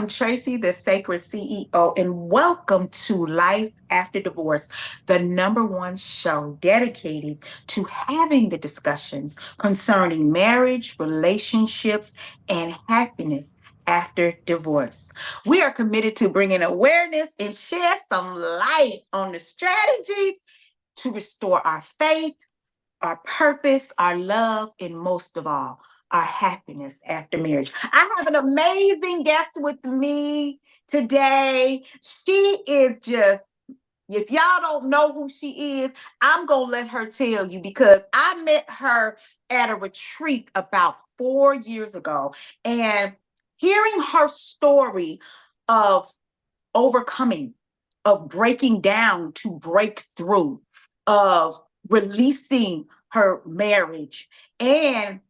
Tracy, the Sacred CEO, and welcome to Life After Divorce, the number one show dedicated to having the discussions concerning marriage, relationships, and happiness after divorce. We are committed to bringing awareness and share some light on the strategies to restore our faith, our purpose, our love, and most of all, our happiness after marriage. I have an amazing guest with me today. She is just, if y'all don't know who she is, I'm going to let her tell you because I met her at a retreat about 4 years ago. And hearing her story of overcoming, of breaking down to break through, of releasing her marriage and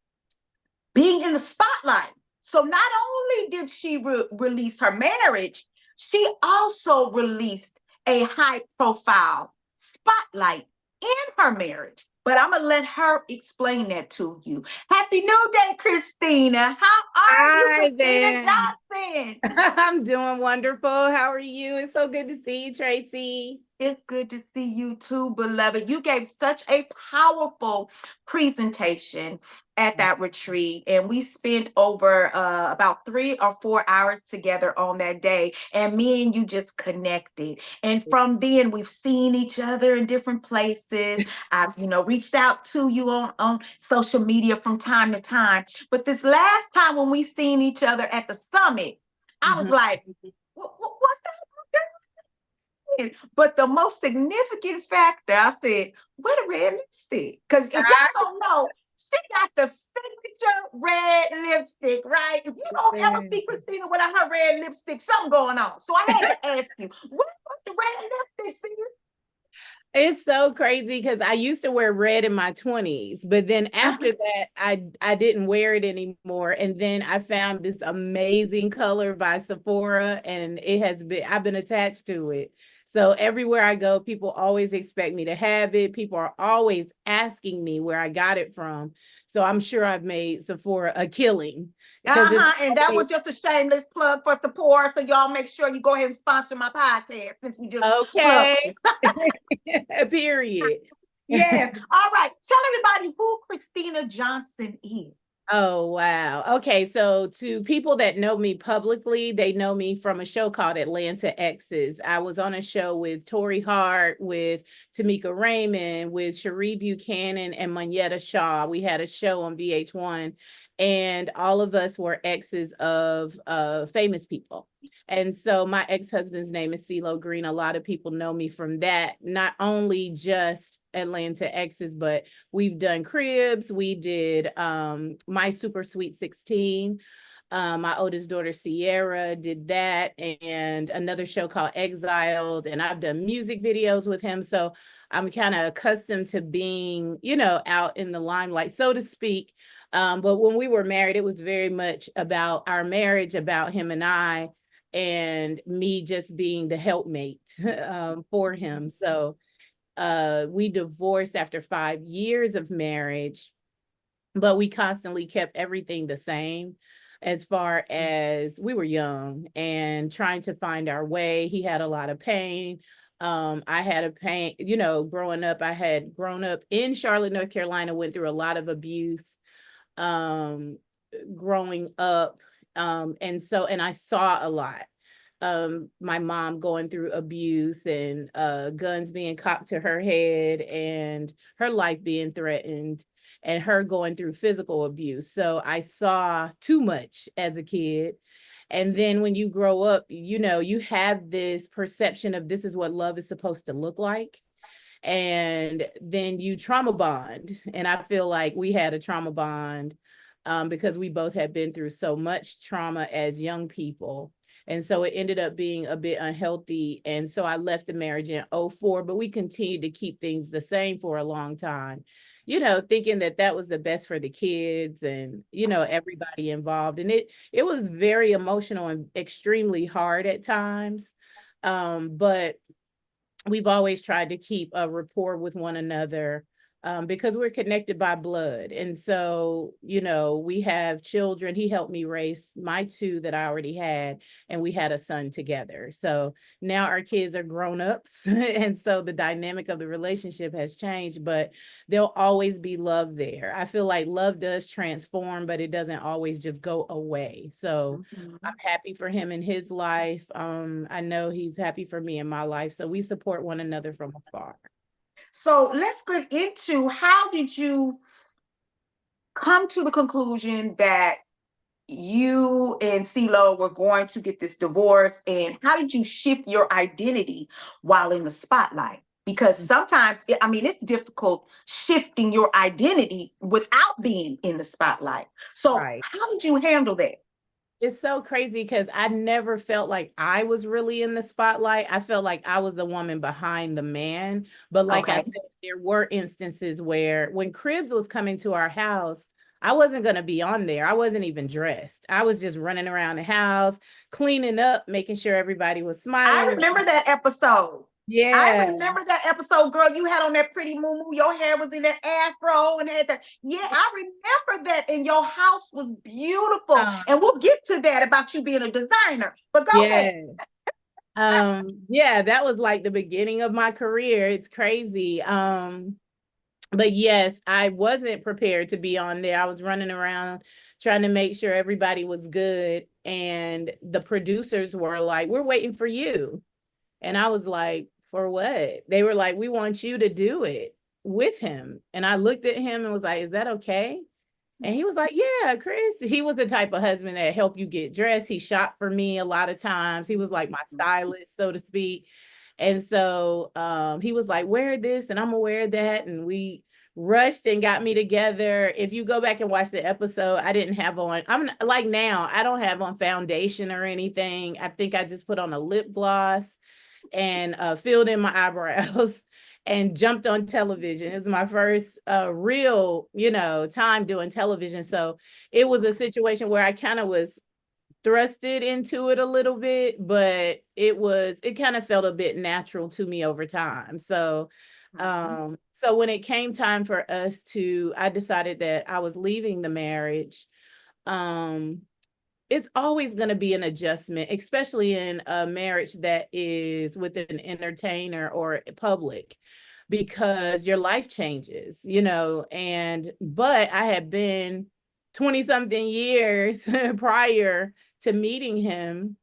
being in the spotlight. So not only did she release her marriage, she also released a high profile spotlight in her marriage. But I'm going to let her explain that to you. Happy New Day, Christina. How are you, Hi Christina there. Johnson? I'm doing wonderful. How are you? It's so good to see you, Tracy. It's good to see you too, beloved. You gave such a powerful presentation at that retreat, and we spent over about 3 or 4 hours together on that day. And me and you just connected. And from then, we've seen each other in different places. I've, reached out to you on social media from time to time. But this last time when we seen each other at the summit, I was like, what's that? But the most significant factor, I said, where the red lipstick? Because if y'all don't know, she got the signature red lipstick, right? If you don't ever see Christina without her red lipstick, something going on. So I had to ask you, where was the red lipstick, Ceelo? It's so crazy because I used to wear red in my 20s, but then after that, I didn't wear it anymore. And then I found this amazing color by Sephora, and I've been attached to it. So everywhere I go, people always expect me to have it. People are always asking me where I got it from. So I'm sure I've made Sephora a killing because And that was just a shameless plug for Sephora. So y'all make sure you go ahead and sponsor my podcast since we just okay. plugged you. Period. Yes. All right. Tell everybody who Christina Johnson is. Oh, wow. Okay. So to people that know me publicly, they know me from a show called Atlanta Exes. I was on a show with Tori Hart, with Tamika Raymond, with Cherie Buchanan and Manetta Shaw. We had a show on VH1, and all of us were exes of famous people. And so my ex-husband's name is Ceelo Green. A lot of people know me from that, not only just Atlanta Exes, but we've done Cribs. We did My Super Sweet 16. My oldest daughter, Sierra, did that, and another show called Exiled. And I've done music videos with him. So I'm kind of accustomed to being, out in the limelight, so to speak. But when we were married, it was very much about our marriage, about him and me just being the helpmate for him. So we divorced after 5 years of marriage, but we constantly kept everything the same as far as we were young and trying to find our way. He had a lot of pain. I had a pain, growing up. I had grown up in Charlotte, North Carolina, went through a lot of abuse growing up. And I saw a lot. My mom going through abuse and guns being cocked to her head and her life being threatened and her going through physical abuse. So I saw too much as a kid. And then when you grow up, you have this perception of this is what love is supposed to look like. And then you trauma bond. And I feel like we had a trauma bond because we both had been through so much trauma as young people. And so it ended up being a bit unhealthy. And so I left the marriage in '04, but we continued to keep things the same for a long time, thinking that that was the best for the kids and, everybody involved. And it was very emotional and extremely hard at times. But we've always tried to keep a rapport with one another. because we're connected by blood. And so, we have children. He helped me raise my two that I already had, and we had a son together. So now our kids are grown ups. And so the dynamic of the relationship has changed, but there'll always be love there. I feel like love does transform, but it doesn't always just go away. So I'm Mhm. happy for him in his life. I know he's happy for me in my life. So we support one another from afar. So let's get into, how did you come to the conclusion that you and Ceelo were going to get this divorce, and how did you shift your identity while in the spotlight? Because sometimes, I mean, it's difficult shifting your identity without being in the spotlight. So Right. how did you handle that? It's so crazy because I never felt like I was really in the spotlight. I felt like I was the woman behind the man. But like I Okay. said, there were instances where when Cribs was coming to our house, I wasn't going to be on there. I wasn't even dressed. I was just running around the house, cleaning up, making sure everybody was I smiling. remember that episode. I Yeah. remember that episode, girl. You had on that pretty moo. Your hair was in that afro and had that. Yeah, I remember that. And your house was beautiful. Uh, And we'll get to that about you being a designer. But go ahead. yeah. Yeah, that was like the beginning of my career. It's crazy. But yes, I wasn't prepared to be on there. I was running around trying to make sure everybody was good. And the producers were like, "We're waiting for you." And I was like, "For what?" They were like, "We want you to do it with him." And I looked at him and was like, "Is that okay?" And he was like, "Yeah, Chris." He was the type of husband that helped you get dressed. He shot for me a lot of times. He was like my stylist, so to speak. And so he was like, "Wear this," and I'm gonna wear that. And we rushed and got me together. If you go back and watch the episode, I didn't have on, I'm like now, I don't have on foundation or anything. I think I just put on a lip gloss and filled in my eyebrows and jumped on television. It was my first real, time doing television. So it was a situation where I kind of was thrusted into it a little bit, but it kind of felt a bit natural to me over time. So Mhm. so when it came time for us to I decided that I was leaving the marriage. um it's always going to be an adjustment, especially in a marriage that is with an entertainer or public, because your life changes, and but I had been 20 something years prior to meeting him.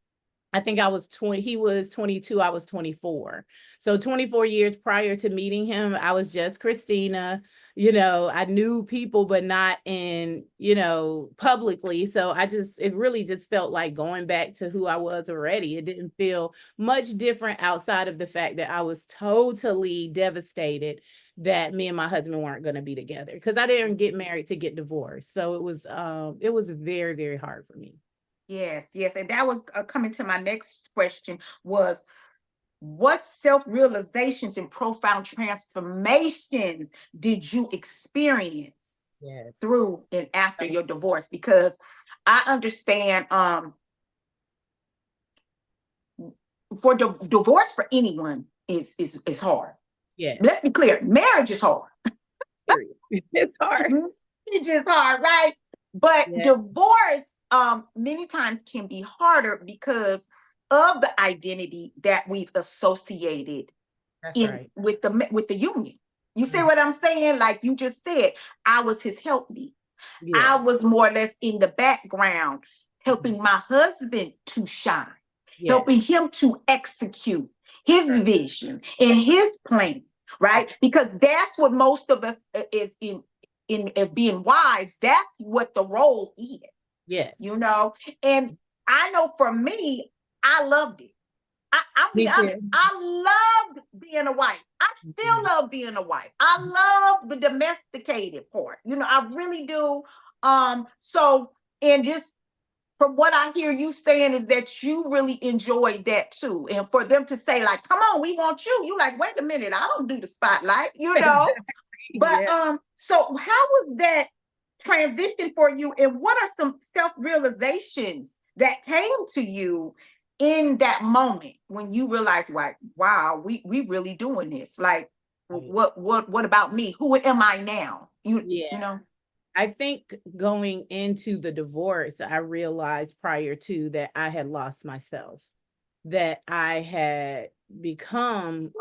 I think I was 20, he was 22, I was 24. So 24 years prior to meeting him, I was just Christina. I knew people, but not in, publicly. So it really just felt like going back to who I was already. It didn't feel much different outside of the fact that I was totally devastated that me and my husband weren't going to be together, because I didn't get married to get divorced. So it was very, very hard for me. Yes, yes. And that was coming to my next question, was what self-realizations and profound transformations did you experience Yes. through and after your divorce? Because I understand, for divorce for anyone is hard. Let's be Yes. clear, marriage is hard. Period. It's hard. Marriage is hard, right? But Yeah, divorce many times can be harder because of the identity that we've associated that's in right. with the union. You see Mm. what I'm saying? Like you just said, I was his helpmeet. I Yes. was more or less in the background, Mhm. helping my husband to shine, Yes. helping him to execute his Right. vision and his plan, Right. right? Because that's what most of us is in as being wives. That's what the role is, you Yes. know. And I know for me, I loved it. I'll be Me honest. too. I loved being a wife. I still Mhm. love being a wife. I love the domesticated part. I really do. So, and just from what I hear you saying is that you really enjoyed that too. And for them to say, like, come on, we want you. You like, wait a minute, I don't do the spotlight. Exactly. But Yeah. so how was that transition for you? And what are some self-realizations that came to you in that moment when you realized, like, wow, we really doing this? Like, what about me? Who am I now? You Yeah. know. I think going into the divorce, I realized prior to that I had lost myself, that I had become,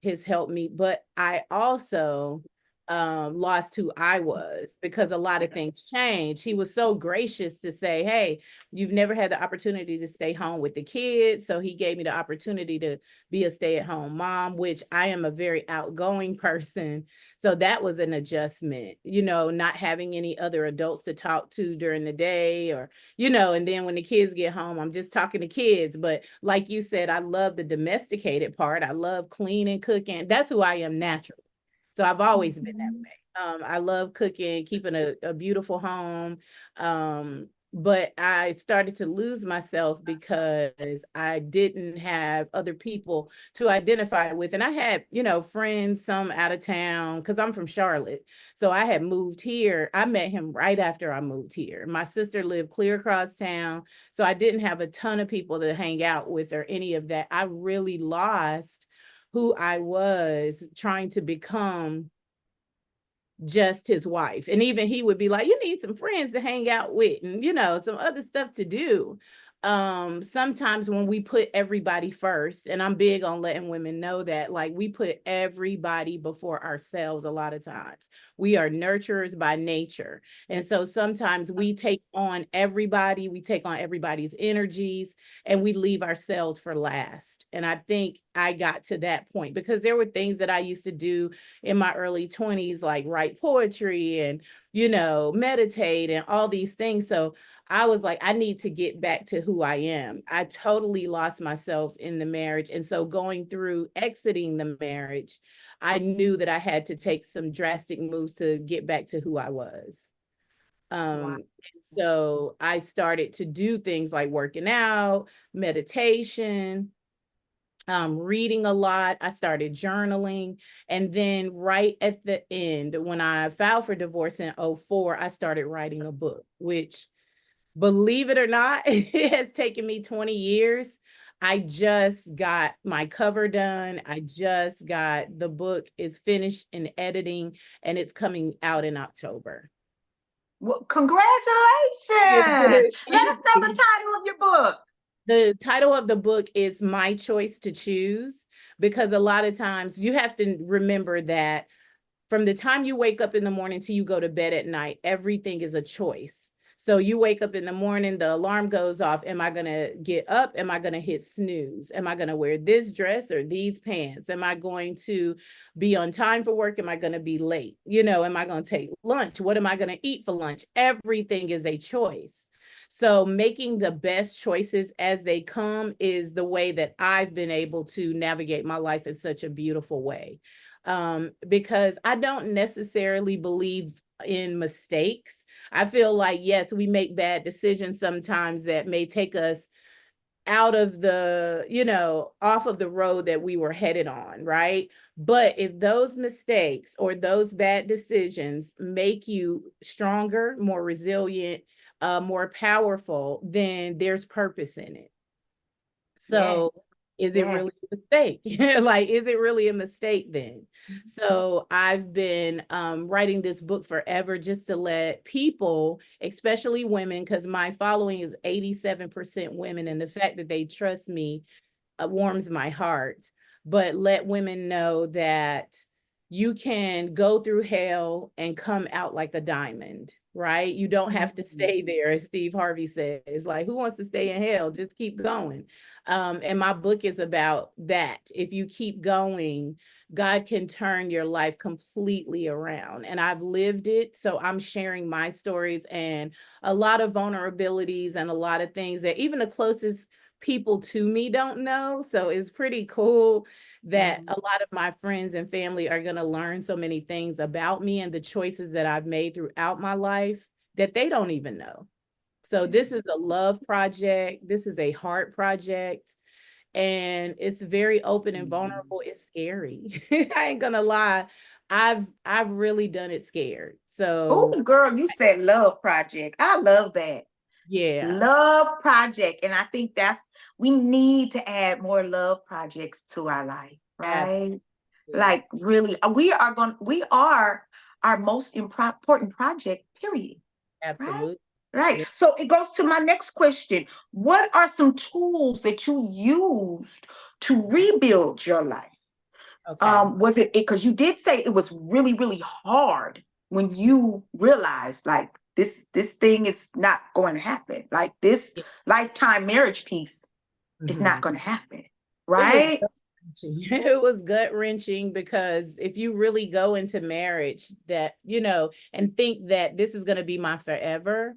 his helpmeet, but I also lost who I was because a lot of things changed. He was so gracious to say, "Hey, you've never had the opportunity to stay home with the kids." So he gave me the opportunity to be a stay-at-home mom, which I am a very outgoing person. So that was an adjustment, not having any other adults to talk to during the day or, and then when the kids get home, I'm just talking to kids. But like you said, I love the domesticated part. I love cleaning, cooking. That's who I am naturally. So I've always been that Mhm. way. I love cooking, keeping a beautiful home. But I started to lose myself because I didn't have other people to identify with. And I had, friends, some out of town, because I'm from Charlotte. So I had moved here. I met him right after I moved here. My sister lived clear across town. So I didn't have a ton of people to hang out with or any of that. I really lost who I was trying to become just his wife. And even he would be like, you need some friends to hang out with and, some other stuff to do. Sometimes when we put everybody first, and I'm big on letting women know that, like, we put everybody before ourselves a lot of times. We are nurturers by nature. And so sometimes we take on everybody, we take on everybody's energies, and we leave ourselves for last. And I think I got to that point because there were things that I used to do in my early 20s, like write poetry and, meditate and all these things. So I was like, I need to get back to who I am. I totally lost myself in the marriage. And so going through exiting the marriage, I knew that I had to take some drastic moves to get back to who I was. Wow. And so I started to do things like working out, meditation, reading a lot. I started journaling. And then right at the end, when I filed for divorce in '04, I started writing a book, which, believe it or not, it has taken me 20 years. I just got my cover done. I just got the book is finished in editing and it's coming out in October. Well, congratulations. Let us know the title of your book. The title of the book is My Choice to Choose, because a lot of times you have to remember that from the time you wake up in the morning till you go to bed at night, everything is a choice. So you wake up in the morning, the alarm goes off. Am I going to get up? Am I going to hit snooze? Am I going to wear this dress or these pants? Am I going to be on time for work? Am I going to be late? Am I going to take lunch? What am I going to eat for lunch? Everything is a choice. So making the best choices as they come is the way that I've been able to navigate my life in such a beautiful way. Because I don't necessarily believe in mistakes. I feel like, yes, we make bad decisions sometimes that may take us out of the, off of the road that we were headed on, right? But if those mistakes or those bad decisions make you stronger, more resilient, more powerful, then there's purpose in it. Yes. So is it really Yes. a mistake? Like, is it really a mistake then? So I've been writing this book forever just to let people, especially women, because my following is 87% women, and the fact that they trust me warms my heart. But let women know that you can go through hell and come out like a diamond, right? You don't have to Mhm. stay there, as Steve Harvey says. Like, who wants to stay in hell? Just keep going. And my book is about that. If you keep going, God can turn your life completely around. And I've lived it. So I'm sharing my stories and a lot of vulnerabilities and a lot of things that even the closest people to me don't know. So it's pretty cool that Mhm. a lot of my friends and family are going to learn so many things about me and the choices that I've made throughout my life that they don't even know. So this is a love project. This is a heart project. And it's very open and Mhm. vulnerable. It's scary. I ain't gonna lie. I've really done it scared. So Oh, girl, you said love project. I love that. yeah, Love project. And I think we need to add more love projects to our life, absolutely. right? Yeah, Like really, we are our most important project, period. Right? absolutely. Right. Yeah. So it goes to my next question. What are some tools that you used to rebuild your life? Okay. Was it because you did say it was really, really hard when you realized like this thing is not going to happen. Like this Yeah. lifetime marriage piece is not Mhm. going to happen. It was Right? gut-wrenching. It was gut-wrenching because if you really go into marriage that, and think that this is gonna be my forever,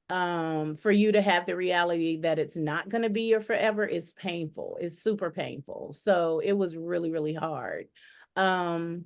for you to have the reality that it's not gonna be your forever is painful. It's super painful. So it was really, really hard. Um,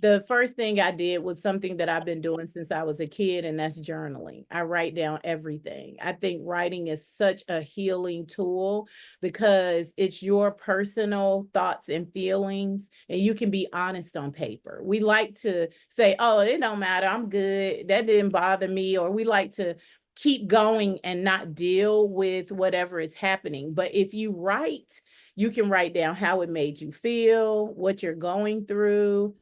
the first thing I did was something that I've been doing since I was a kid, and that's journaling. I write down everything. I think writing is such a healing tool because it's your personal thoughts and feelings, and you can be honest on paper. We like to say, oh, it don't matter. I'm good. That didn't bother me. Or we like to keep going and not deal with whatever is happening. But if you write, you can write down how it made you feel, what you're going through,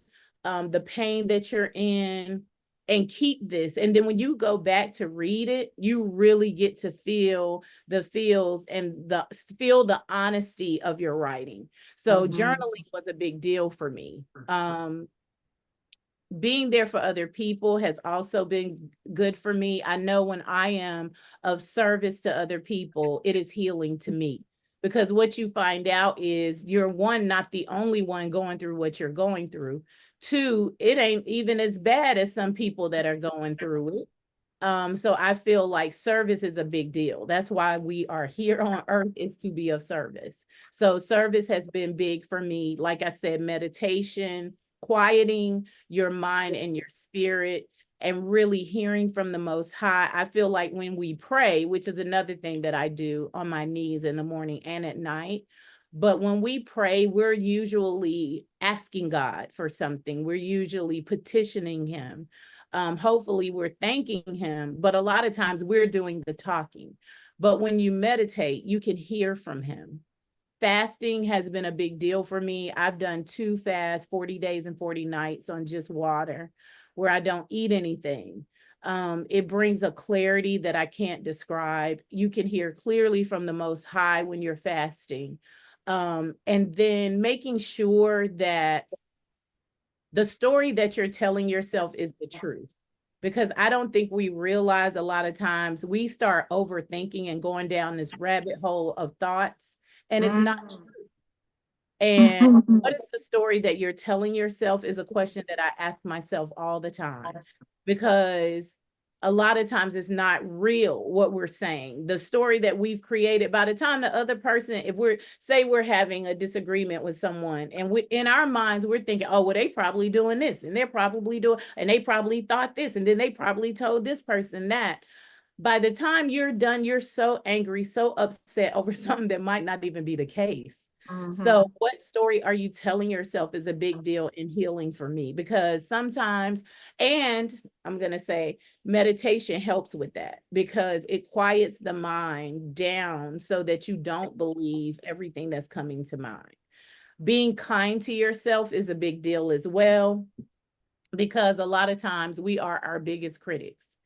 the pain that you're in, and keep this. And then when you go back to read it, you really get to feel the feels and feel the honesty of your writing. So Mhm. journaling was a big deal for me. Being there for other people has also been good for me. I know when I am of service to other people, it is healing to me because what you find out is you're one, not the only one going through what you're going through. Two, it ain't even as bad as some people that are going through it. So I feel like service is a big deal. That's why we are here on earth, is to be of service. So service has been big for me. Like I said, meditation, quieting your mind and your spirit, and really hearing from the Most High. I feel like when we pray, which is another thing that I do on my knees in the morning and at night, but when we pray, we're usually asking God for something. We're usually petitioning Him. Hopefully, we're thanking Him, but a lot of times we're doing the talking. But when you meditate, you can hear from Him. Fasting has been a big deal for me. I've done 2 fasts, 40 days and 40 nights on just water, where I don't eat anything. It brings a clarity that I can't describe. You can hear clearly from the Most High when you're fasting. And then making sure that the story that you're telling yourself is the truth. Because I don't think we realize a lot of times we start overthinking and going down this rabbit hole of thoughts, and it's not. Mm. And what is the story that you're telling yourself is a question that I ask myself all the time, because a lot of times it's not real what we're saying. The story that we've created, by the time the other person, if we're having a disagreement with someone, and we in our minds we're thinking, oh, well, they probably doing this, and they're probably doing, and they probably thought this, and then they probably told this person that. By the time you're done, you're so angry, so upset over something that might not even be the case. So, Mhm. what story are you telling yourself is a big deal in healing for me? Because sometimes, and I'm going to say, meditation helps with that because it quiets the mind down so that you don't believe everything that's coming to mind. Being kind to yourself is a big deal as well, because a lot of times we are our biggest critics.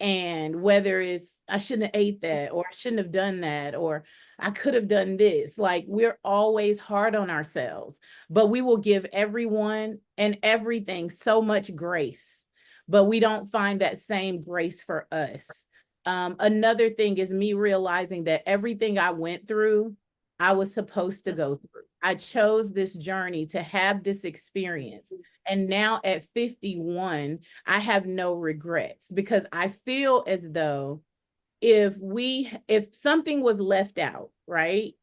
And whether it's I shouldn't have ate that, or I shouldn't have done that, or I could have done this, like we're always hard on ourselves, but we will give everyone and everything so much grace, but we don't find that same grace for us. Another thing is me realizing that everything I went through, I was supposed to go through. I chose this journey to have this experience. And now at 51, I have no regrets, because I feel as though if something was left out, right?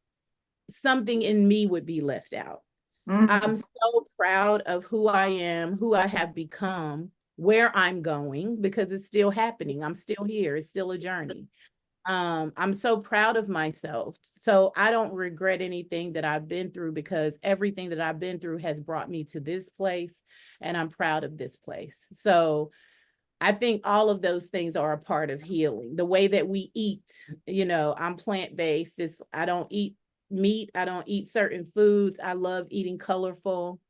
Something in me would be left out. I'm Mhm. so proud of who I am, who I have become, where I'm going, because it's still happening. I'm still here. It's still a journey. I'm so proud of myself. So I don't regret anything that I've been through, because everything that I've been through has brought me to this place, and I'm proud of this place. So I think all of those things are a part of healing. The way that we eat, I'm plant-based. I don't eat meat. I don't eat certain foods. I love eating colorful.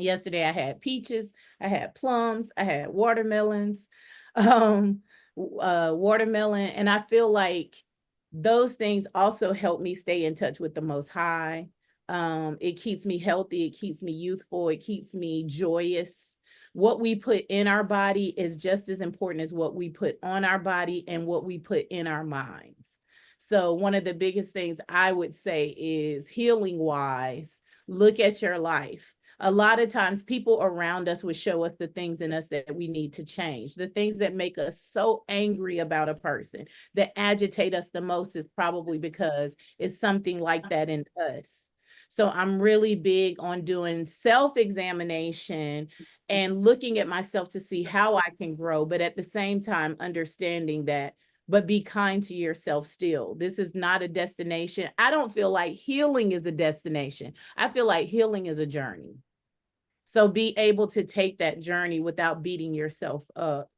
Yesterday I had peaches, I had plums, I had watermelons, um, watermelon, and I feel like those things also help me stay in touch with the Most High. It keeps me healthy, it keeps me youthful, it keeps me joyous. What we put in our body is just as important as what we put on our body and what we put in our minds. So, one of the biggest things I would say is healing wise, look at your life. A lot of times people around us would show us the things in us that we need to change. The things that make us so angry about a person, that agitate us the most, is probably because it's something like that in us. So I'm really big on doing self-examination and looking at myself to see how I can grow, but at the same time understanding that, but be kind to yourself still. This is not a destination. I don't feel like healing is a destination. I feel like healing is a journey. So be able to take that journey without beating yourself up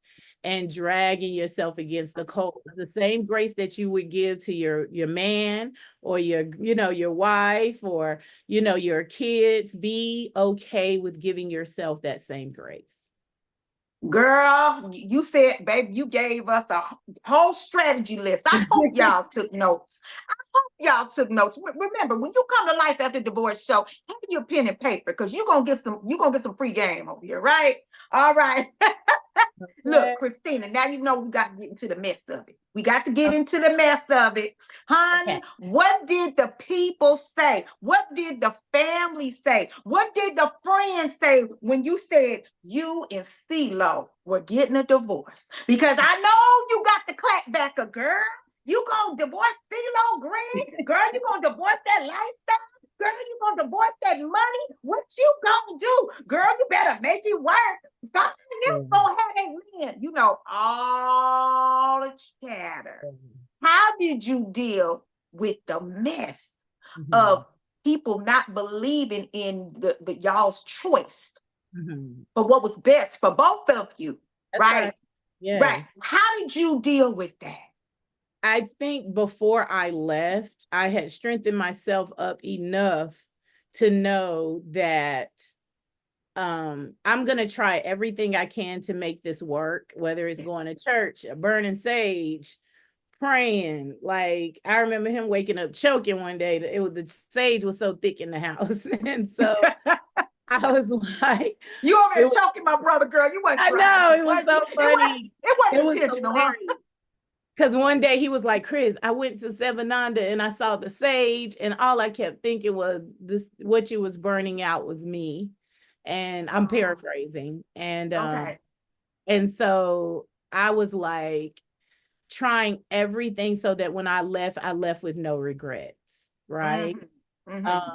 and dragging yourself against the cold. The same grace that you would give to your man or your wife or your kids, be okay with giving yourself that same grace. Girl, you said, baby, you gave us a whole strategy list. I hope y'all took notes. Y'all took notes. Remember, when you come to Life After Divorce show, have your pen and paper because you're gonna get some free game over here, right? All right. Look, Christina, now you know we got to get into the mess of it. We got to get into the mess of it. Honey, Okay. what did the people say? What did the family say? What did the friends say when you said you and Ceelo were getting a divorce? Because I know you got the clap back a girl. You gonna divorce Ceelo Green? Girl, you gonna divorce that lifestyle? Girl, you gonna divorce that money? What you gonna do? Girl, you better make it work. Something else gonna have a win. You know, all the chatter. How did you deal with the mess of people not believing in the y'all's choice for what was best for both of you? That's right? Yes. Right. How did you deal with that? I think before I left, I had strengthened myself up enough to know that I'm going to try everything I can to make this work, whether it's going to church, burning sage, praying. Like I remember him waking up choking one day. The sage was so thick in the house. And so I was like, you over there choking my brother, girl. You wasn't trying. I know, it was so funny. It wasn't intentional, huh? Because one day he was like, Chris, I went to Sevenanda and I saw the sage, and all I kept thinking was this: what you was burning out was me. And I'm paraphrasing. And okay. And so I was like trying everything so that when I left with no regrets. Right.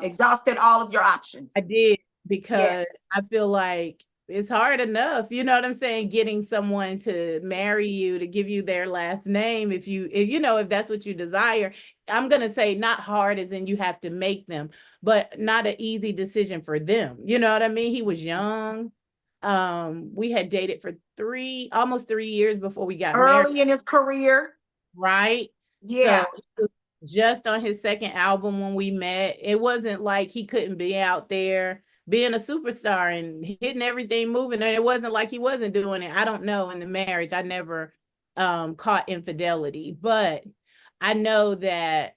Exhausted all of your options. I did, because I feel like it's hard enough, you know what I'm saying, getting someone to marry you, to give you their last name, if that's what you desire. I'm going to say not hard as in you have to make them, but not an easy decision for them. You know what I mean? He was young. We had dated for almost 3 years before we got married. Early in his career. Right. Yeah. So just on his second album when we met. It wasn't like he couldn't be out there being a superstar and hitting everything moving. And it wasn't like he wasn't doing it. I don't know. In the marriage, I never caught infidelity, but I know that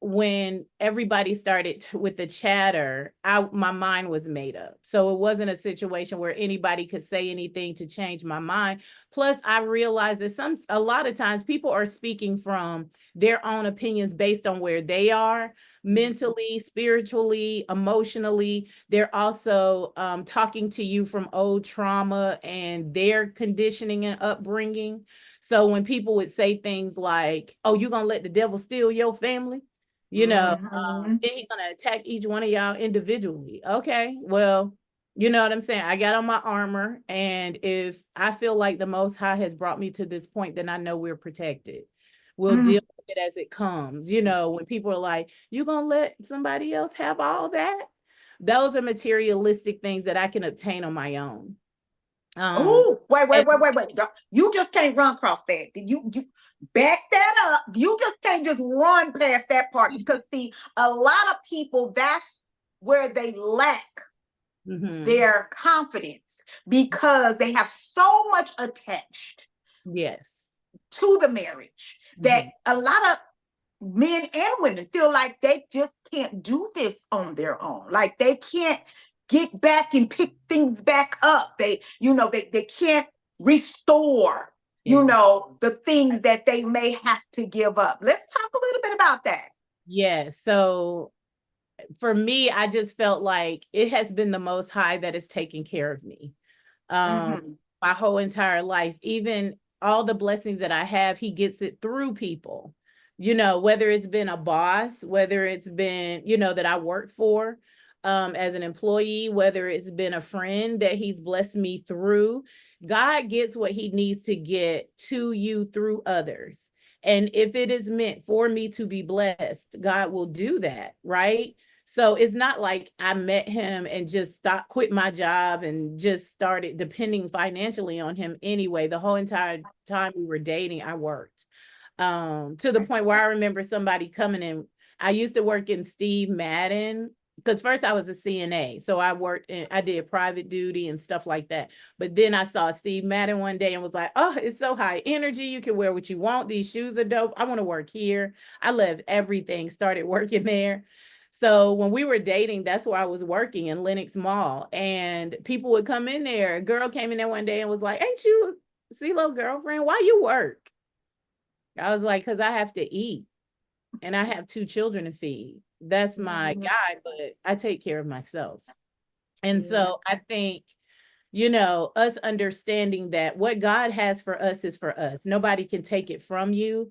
when everybody started with the chatter, my mind was made up. So it wasn't a situation where anybody could say anything to change my mind. Plus, I realized that a lot of times people are speaking from their own opinions based on where they are mentally, spiritually, emotionally. They're also talking to you from old trauma and their conditioning and upbringing. So when people would say things like, oh, you're going to let the devil steal your family? Then he's going to attack each one of y'all individually. Okay, well, you know what I'm saying? I got on my armor, and if I feel like the Most High has brought me to this point, then I know we're protected. We'll deal with it as it comes. When people are like, you going to let somebody else have all that? Those are materialistic things that I can obtain on my own. Oh, wait. You just can't run across that. You back that up. You just can't just run past that part, because see, a lot of people, that's where they lack Mhm. their confidence because they have so much attached Yes. to the marriage that Mhm. a lot of men and women feel like they just can't do this on their own. Like they can't get back and pick things back up. They can't restore, Exactly. the things that they may have to give up. Let's talk a little bit about that. Yeah. So for me, I just felt like it has been the Most High that is taking care of me. Um, Mm-hmm. my whole entire life, even all the blessings that I have, he gets it through people. Whether it's been a boss, whether it's been, that I work for as an employee, whether it's been a friend that he's blessed me through. God gets what he needs to get to you through others. And if it is meant for me to be blessed, God will do that, right? So it's not like I met him and just stopped, quit my job and just started depending financially on him anyway. The whole entire time we were dating, I worked. To the point where I remember somebody coming in. I used to work in Steve Madden because first I was a CNA. So I did private duty and stuff like that. But then I saw Steve Madden one day and was like, oh, it's so high energy. You can wear what you want. These shoes are dope. I want to work here. I left everything, started working there. So when we were dating, that's where I was working in Lenox Mall. And people would come in there. A girl came in there one day and was like, ain't you Ceelo girlfriend? Why you work? I was like, because I have to eat and I have 2 children to feed. That's my Mm-hmm. guy, but I take care of myself. And Yeah. so I think, us understanding that what God has for us is for us. Nobody can take it from you.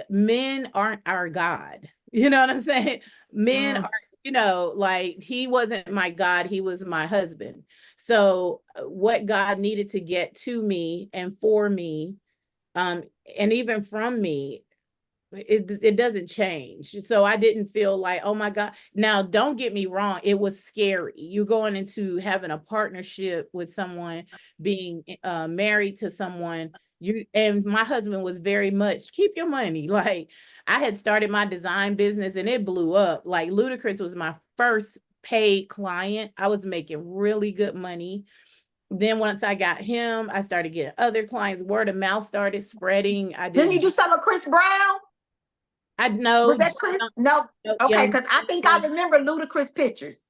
Men aren't our God. You know what I'm saying? Men Mm. are, like he wasn't my God, he was my husband. So what God needed to get to me and for me, um, and even from me, it doesn't change. So I didn't feel like, oh my God. Now, don't get me wrong, it was scary. You going into having a partnership with someone, being married to someone. And my husband was very much keep your money. Like I had started my design business and it blew up. Like Ludacris was my first paid client. I was making really good money. Then once I got him, I started getting other clients. Word of mouth started spreading. I Didn't you did. do some of Chris Brown? I Was know that Chris? No. Okay, young because I think I Johnson. remember Ludacris pictures.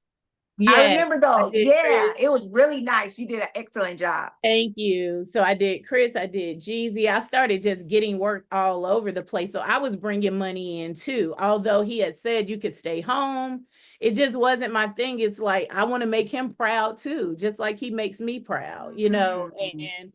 I Yes, remember I those. did Yeah, Chris. it was really nice. You did an excellent job. Thank you. So I did Chris, I did Jeezy. I started just getting work all over the place. So I was bringing money in too. Although he had said you could stay home, it just wasn't my thing. It's like I want to make him proud too, just like he makes me proud, Mm-hmm. And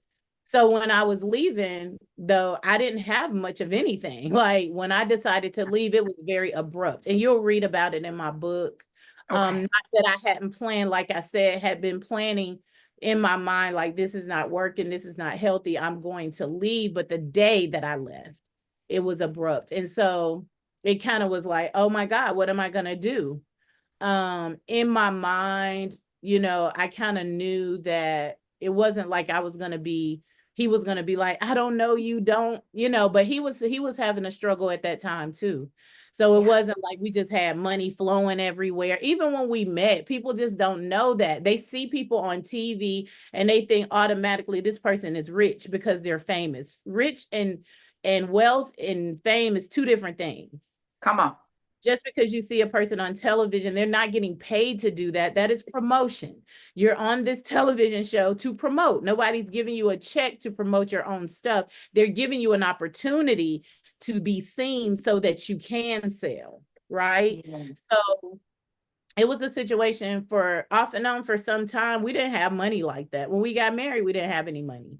so when I was leaving, though, I didn't have much of anything. Like when I decided to leave, it was very abrupt. And you'll read about it in my book. Okay. Not that I hadn't planned, like I said, had been planning in my mind, like this is not working, this is not healthy, I'm going to leave. But the day that I left, it was abrupt. And so it kind of was like, oh my God, what am I going to do? In my mind, I kind of knew that it wasn't like I was going to be he was going to be like, I don't know, you don't, but he was having a struggle at that time too. So it Yeah. wasn't like we just had money flowing everywhere. Even when we met, people just don't know that. They see people on TV and they think automatically this person is rich because they're famous. Rich and wealth and fame is two different things. Come on. Just because you see a person on television, they're not getting paid to do that. That is promotion. You're on this television show to promote. Nobody's giving you a check to promote your own stuff. They're giving you an opportunity to be seen so that you can sell, right? Yes. So it was a situation for off and on for some time. We didn't have money like that. When we got married, we didn't have any money.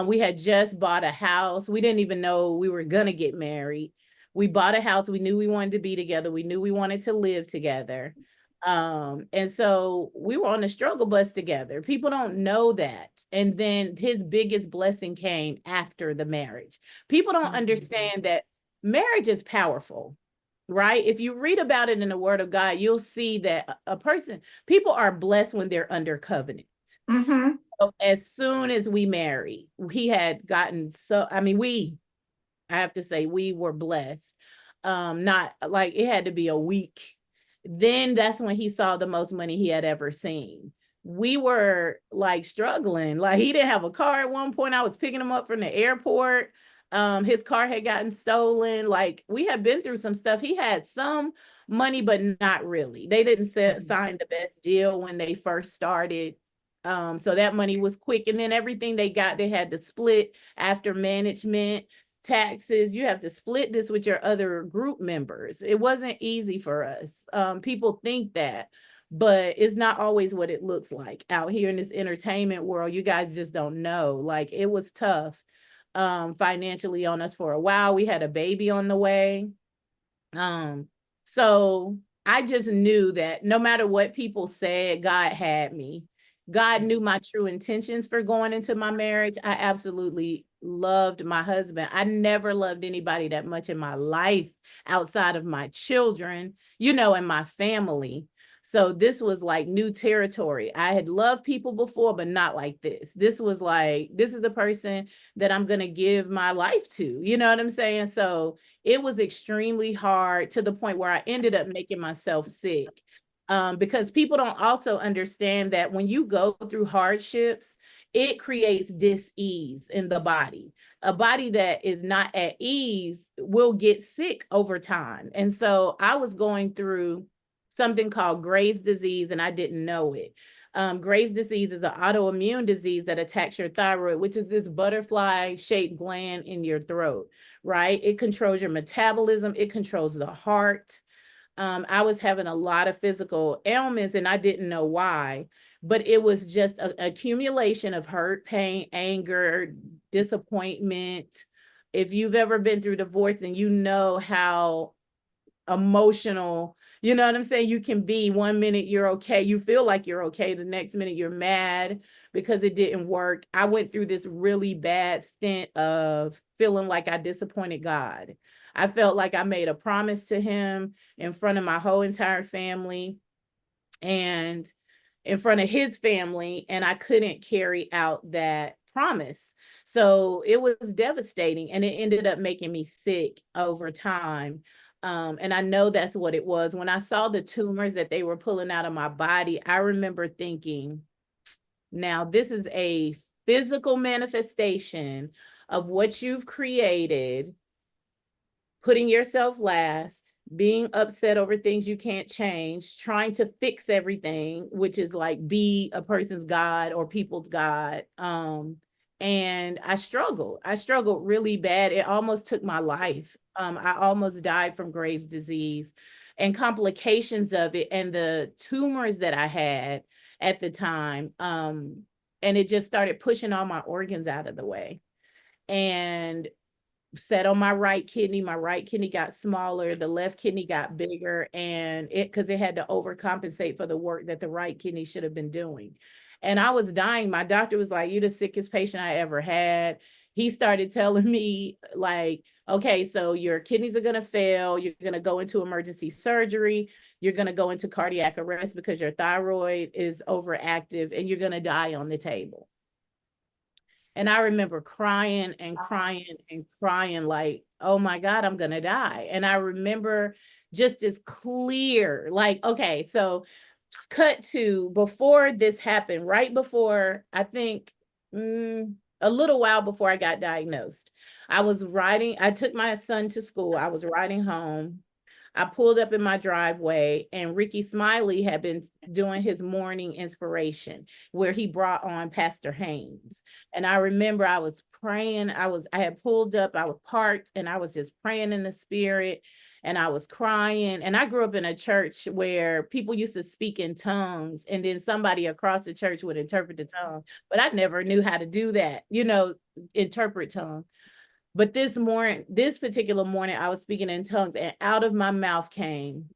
We had just bought a house. We didn't even know we were going to get married. We bought a house. We knew we wanted to be together. We knew we wanted to live together. And so we were on the struggle bus together. People don't know that. And then his biggest blessing came after the marriage. People don't Mhm. understand that marriage is powerful, right? If you read about it in the word of God, you'll see that people are blessed when they're under covenant. Mhm. So as soon as we married, he had gotten I have to say we were blessed. Not like it had to be a week. Then that's when he saw the most money he had ever seen. We were like struggling. Like he didn't have a car at one point. I was picking him up from the airport. His car had gotten stolen. Like we had been through some stuff. He had some money, but not really. They didn't sign the best deal when they first started. So that money was quick. And then everything they got, they had to split after management, taxes. You have to split this with your other group members. It wasn't easy for us. People think that, but it's not always what it looks like out here in this entertainment world. You guys just don't know. Like it was tough financially on us for a while. We had a baby on the way. Um, so I just knew that no matter what people said, God had me. God knew my true intentions for going into my marriage. I absolutely loved my husband. I never loved anybody that much in my life outside of my children, and my family. So this was like new territory. I had loved people before, but not like this. This was like, this is the person that I'm going to give my life to. You know what I'm saying? So it was extremely hard to the point where I ended up making myself sick. Because people don't also understand that when you go through hardships, it creates dis-ease in the body. A body that is not at ease will get sick over time. And so I was going through something called Graves' disease, and I didn't know it. Graves' disease is an autoimmune disease that attacks your thyroid, which is this butterfly-shaped gland in your throat, right? It controls your metabolism. It controls the heart. I was having a lot of physical ailments and I didn't know why, but it was just an accumulation of hurt, pain, anger, disappointment. If you've ever been through divorce and you know how emotional, you know what I'm saying, you can be. One minute you're okay, you feel like you're okay, the next minute you're mad because it didn't work. I went through this really bad stint of feeling like I disappointed God. I felt like I made a promise to him in front of my whole entire family and in front of his family, and I couldn't carry out that promise. So it was devastating and it ended up making me sick over time. And I know that's what it was. When I saw the tumors that they were pulling out of my body, I remember thinking, now this is a physical manifestation of what you've created, putting yourself last, being upset over things you can't change, trying to fix everything, which is like be a person's God or people's God. And I struggled. I struggled really bad. It almost took my life. I almost died from Graves' disease and complications of it and the tumors that I had at the time. And it just started pushing all my organs out of the way. And set on my right kidney. My right kidney got smaller, the left kidney got bigger, and because it had to overcompensate for the work that the right kidney should have been doing. And I was dying. My doctor was like, "You're the sickest patient I ever had." He started telling me, like, okay, so your kidneys are going to fail. You're going to go into emergency surgery. You're going to go into cardiac arrest because your thyroid is overactive and you're going to die on the table. And I remember crying and crying and crying, like, oh my God, I'm going to die. And I remember just as clear, like, okay, so cut to before this happened, right before, I think, a little while before I got diagnosed. I took my son to school. I was riding home. I pulled up in my driveway and Ricky Smiley had been doing his morning inspiration where he brought on Pastor Haynes. And I remember I was praying. I had pulled up, I was parked and I was just praying in the spirit and I was crying. And I grew up in a church where people used to speak in tongues and then somebody across the church would interpret the tongue. But I never knew how to do that, interpret tongue. But this particular morning, I was speaking in tongues and out of my mouth came,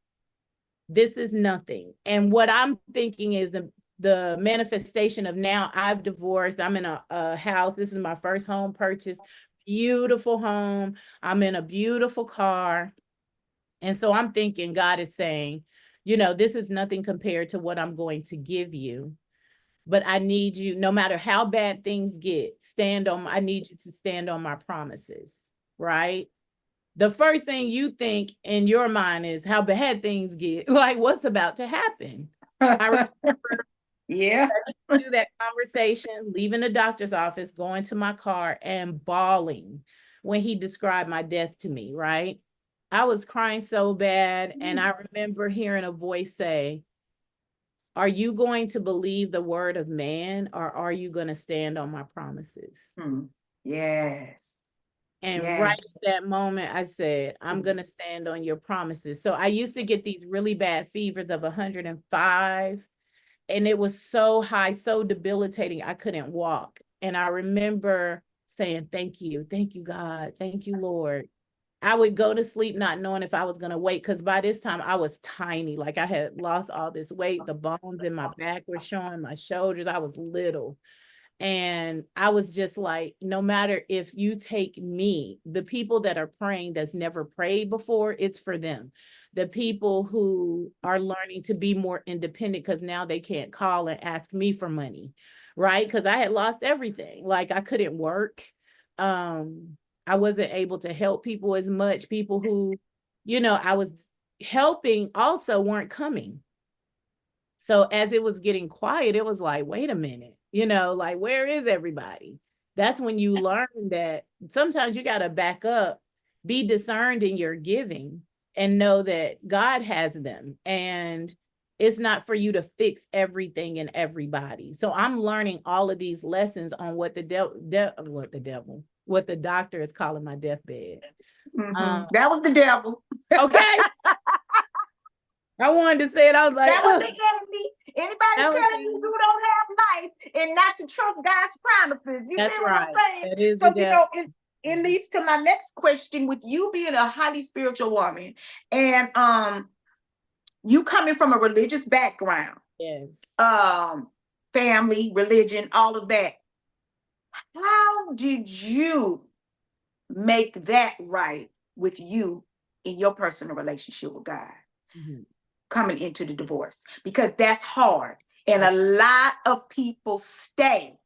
this is nothing. And what I'm thinking is the manifestation of now I've divorced. I'm in a house. This is my first home purchase. Beautiful home. I'm in a beautiful car. And so I'm thinking God is saying, this is nothing compared to what I'm going to give you. But I need you, no matter how bad things get, I need you to stand on my promises, right? the first thing you think in your mind is how bad things get, like what's about to happen. I remember Yeah. to that conversation, leaving the doctor's office, going to my car and bawling when he described my death to me, right? I was crying so bad. And I remember hearing a voice say, are you going to believe the word of man or are you going to stand on my promises? Hmm. Yes. And right at Yes. that moment, I said, I'm going to stand on your promises. So I used to get these really bad fevers of 105, and it was so high, so debilitating, I couldn't walk. And I remember saying, thank you, God, thank you, Lord. I would go to sleep not knowing if I was going to wake, because by this time I was tiny. Like I had lost all this weight. The bones in my back were showing, my shoulders. I was little. And I was just like, no matter if you take me, the people that are praying that's never prayed before, it's for them. The people who are learning to be more independent because now they can't call and ask me for money, right? Because I had lost everything. Like I couldn't work. Um, I wasn't able to help people as much. People who, I was helping also weren't coming. So as it was getting quiet, it was like, wait a minute, like where is everybody? That's when you learn that sometimes you got to back up, be discerned in your giving, and know that God has them. And it's not for you to fix everything and everybody. So I'm learning all of these lessons on what what the doctor is calling my deathbed. That was the devil. Okay. I wanted to say it. I was like, That was the enemy. Anybody that was telling you the, you don't have life and not to trust God's promises. You see that's what I'm right. saying? That is the So, devil. it leads to my next question with you being a highly spiritual woman and you coming from a religious background, Yes. um, family, religion, all of that. How did you make that right with you in your personal relationship with God? Mhm. Coming into the divorce, because that's hard. And a That's lot of people stay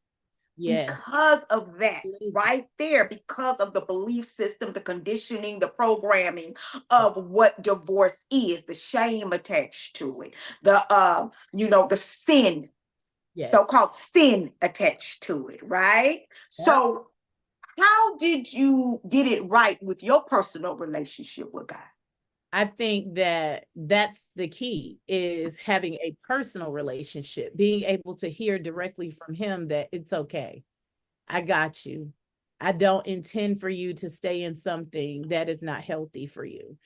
yes. because of that Believe it. right there, because of the belief system, the conditioning, the programming of what divorce is, the shame attached to it, the sin, Yes. so-called sin attached to it, right? Yep. So how did you get it right with your personal relationship with God? I think that that's the key is having a personal relationship, being able to hear directly from him that it's okay. I got you. I don't intend for you to stay in something that is not healthy for you.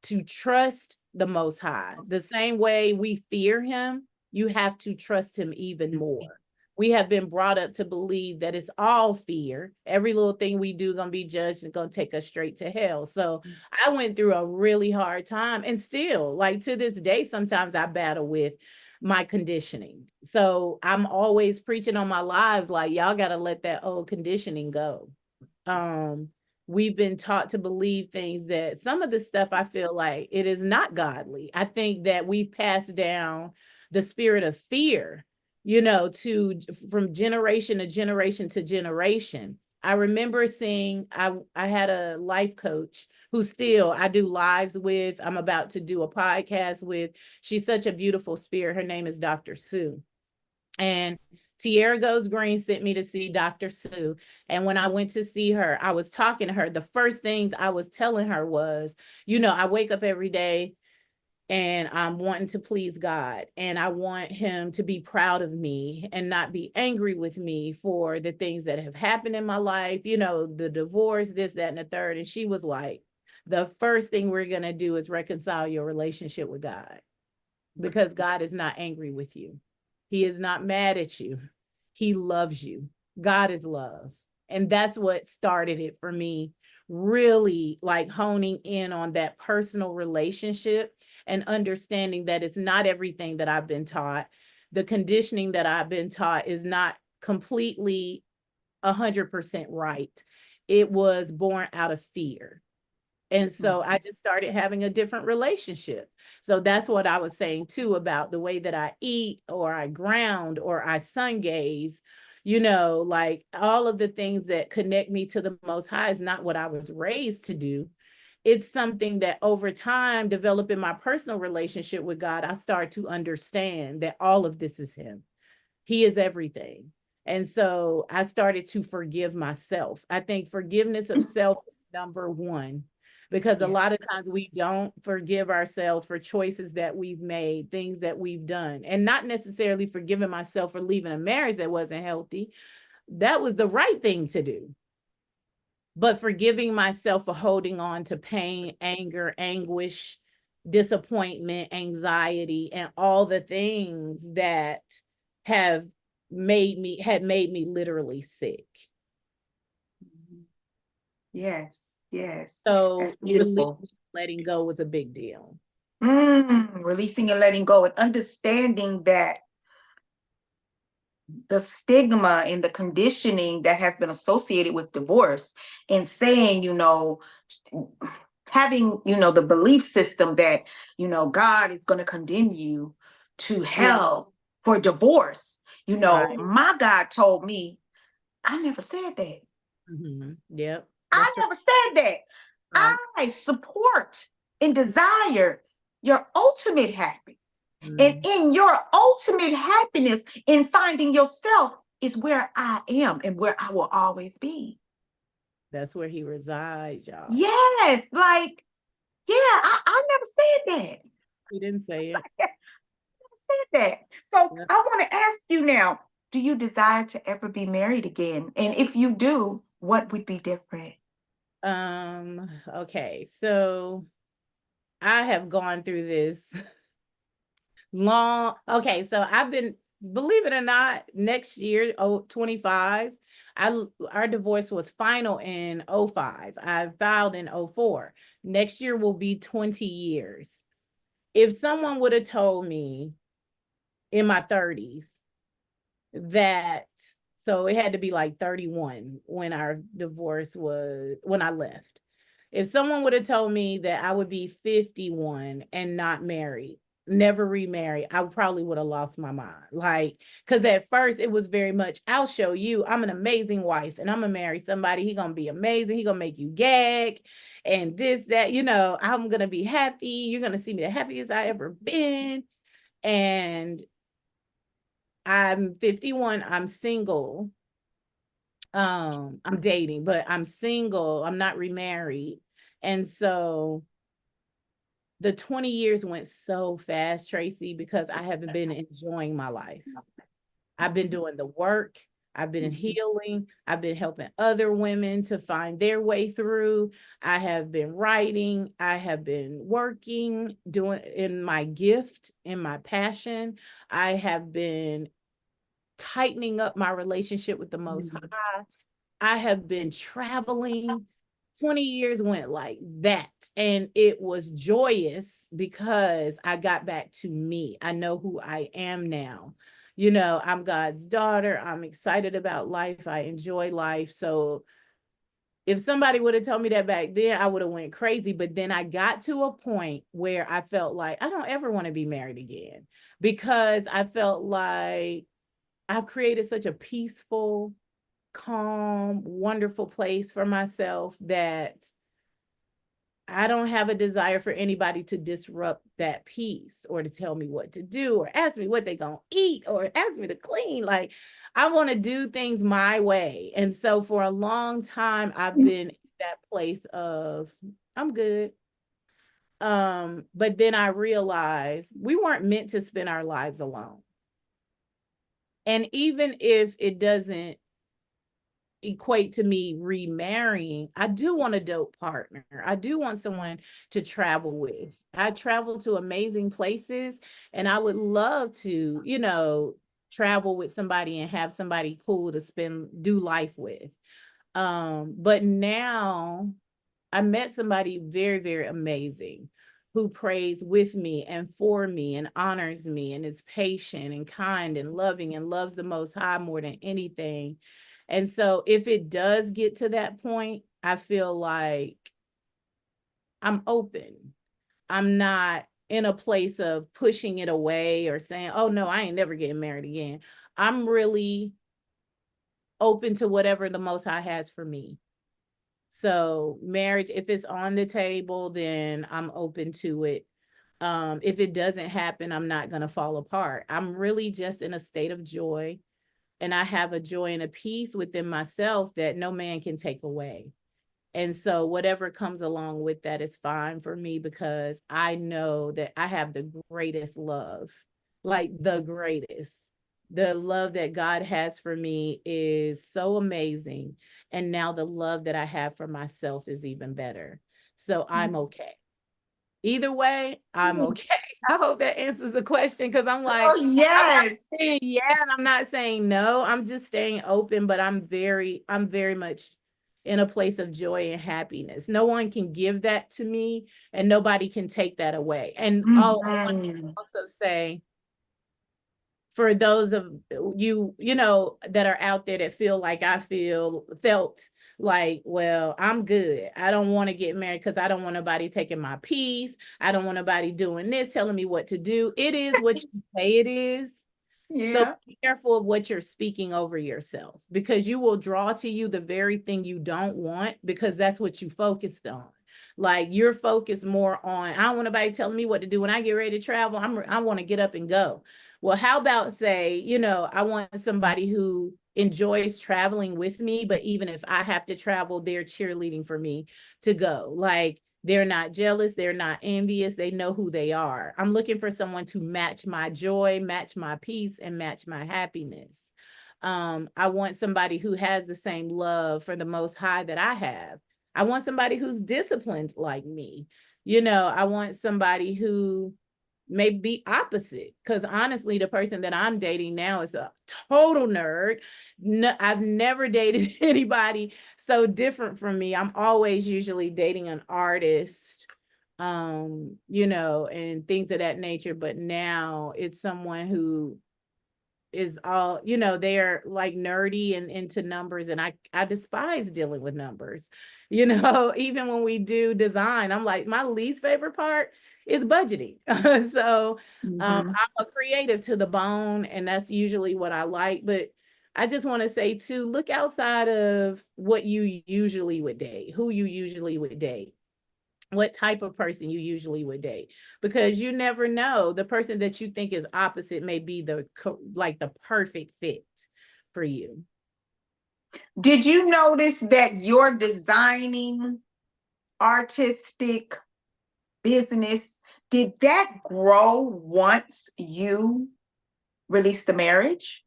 To trust the Most High, the same way we fear Him, you have to trust Him even more. We have been brought up to believe that it's all fear. Every little thing we do gonna be judged and gonna take us straight to hell. So I went through a really hard time, and still, like to this day, sometimes I battle with my conditioning. So I'm always preaching on my lives like y'all got to let that old conditioning go. Um we've been taught to believe things that some of the stuff I feel like it is not godly. I think that we've passed down the spirit of fear, to from generation to generation to generation. I remember seeing I had a life coach who still I do lives with. I'm about to do a podcast with. She's such a beautiful spirit. Her name is Dr. Sue. And Tierra Goes Green sent me to see Dr. Sue. And when I went to see her, I was talking to her. The first things I was telling her was, I wake up every day and I'm wanting to please God. And I want him to be proud of me and not be angry with me for the things that have happened in my life, the divorce, this, that, and the third. And she was like, the first thing we're going to do is reconcile your relationship with God because God is not angry with you. He is not mad at you. He loves you. God is love. And that's what started it for me, really like honing in on that personal relationship and understanding that it's not everything that I've been taught. The conditioning that I've been taught is not completely 100% right. It was born out of fear. And so I just started having a different relationship. So that's what I was saying too about the way that I eat or I ground or I sun gaze, like all of the things that connect me to the Most High is not what I was raised to do. it's something that over time, developing my personal relationship with God, I start to understand that all of this is Him. He is everything. And so I started to forgive myself. I think forgiveness of self is number one, because a Yes. lot of times we don't forgive ourselves for choices that we've made, things that we've done, and not necessarily forgiving myself for leaving a marriage that wasn't healthy. That was the right thing to do. But forgiving myself for holding on to pain, anger, anguish, disappointment, anxiety, and all the things that have made me literally sick. Yes. Yes. So That's releasing, beautiful. letting go was a big deal. Releasing and letting go and understanding that the stigma and the conditioning that has been associated with divorce, and saying, having, the belief system that, God is going to condemn you to Yeah. hell for divorce. Right. My God told me, I never said that. Yep. I That's never said that. right. I support and desire your ultimate happiness. And Mm. in your ultimate happiness, in finding yourself, is where I am and where I will always be. That's where He resides, y'all. Yes, like, yeah, I never said that. He didn't say it. I never said that. So Yep. I want to ask you now, do you desire to ever be married again? And if you do, what would be different? Okay. So I have gone through this long. Okay, so I've been, believe it or not, next year, 25, our divorce was final in 05. I filed in 04. Next year will be 20 years. If someone would have told me in my 30s that, so it had to be like 31 when our divorce was, when I left. If someone would have told me that I would be 51 and not married, never remarry, I probably would have lost my mind. Like, because at first it was very much, I'll show you, I'm an amazing wife and I'm gonna marry somebody. He gonna be amazing. He gonna make you gag and this, that, I'm gonna be happy. You're gonna see me the happiest I ever been. And I'm 51, I'm single. I'm dating, but I'm single, I'm not remarried. And so the 20 years went so fast, Tracy, because I haven't been enjoying my life. I've been doing the work, I've been healing, I've been helping other women to find their way through. I have been writing, I have been working, doing in my gift, in my passion. I have been tightening up my relationship with the Most High. I have been traveling. 20 years went like that. And it was joyous because I got back to me. I know who I am now. I'm God's daughter. I'm excited about life. I enjoy life. So if somebody would have told me that back then, I would have went crazy. But then I got to a point where I felt like I don't ever want to be married again, because I felt like I've created such a peaceful, calm, wonderful place for myself that I don't have a desire for anybody to disrupt that peace or to tell me what to do or ask me what they're going to eat or ask me to clean. Like, I want to do things my way. And so for a long time, I've been in that place of, I'm good. But then I realized we weren't meant to spend our lives alone. And even if it doesn't equate to me remarrying, I do want a dope partner. I do want someone to travel with. I travel to amazing places and I would love to, travel with somebody and have somebody cool to do life with. But now I met somebody very, very amazing who prays with me and for me and honors me and is patient and kind and loving and loves the Most High more than anything. And so if it does get to that point, I feel like I'm open. I'm not in a place of pushing it away or saying, oh no, I ain't never getting married again. I'm really open to whatever the Most High has for me. So marriage, if it's on the table, then I'm open to it. If it doesn't happen, I'm not going to fall apart. I'm really just in a state of joy, and I have a joy and a peace within myself that no man can take away. And so whatever comes along with that is fine for me, because I know that I have the greatest love, like the greatest. The love that God has for me is so amazing. And now the love that I have for myself is even better. So I'm okay. Either way, I'm okay. I hope that answers the question, because I'm like, Oh, I'm not yes. saying yeah, and I'm not saying no. I'm just staying open, but I'm very much in a place of joy and happiness. No one can give that to me, and nobody can take that away. And I want to Mhm. also say, for those of you, that are out there that feel like I felt like, well, I'm good. I don't want to get married because I don't want nobody taking my peace. I don't want nobody doing this, telling me what to do. It is what you say it is. So Yeah. be careful of what you're speaking over yourself, because you will draw to you the very thing you don't want, because that's what you focused on. Like, you're focused more on, I don't want nobody telling me what to do when I get ready to travel. I want to get up and go. Well, how about say, I want somebody who enjoys traveling with me, but even if I have to travel, they're cheerleading for me to go. Like, they're not jealous, they're not envious, they know who they are. I'm looking for someone to match my joy, match my peace, and match my happiness. I want somebody who has the same love for the Most High that I have. I want somebody who's disciplined like me. I want somebody who may be opposite, because honestly, the person that I'm dating now is a total nerd. No, I've never dated anybody so different from me. I'm always usually dating an artist, and things of that nature, but now it's someone who is all, they're like nerdy and into numbers, and I despise dealing with numbers. Even when we do design, I'm like, my least favorite part is budgeting. So Mhm. I'm a creative to the bone, and that's usually what I like. But I just want to say too, look outside of what you usually would date, who you usually would date, what type of person you usually would date, because you never know, the person that you think is opposite may be like the perfect fit for you. Did you notice that your designing artistic business, did that grow once you released the marriage?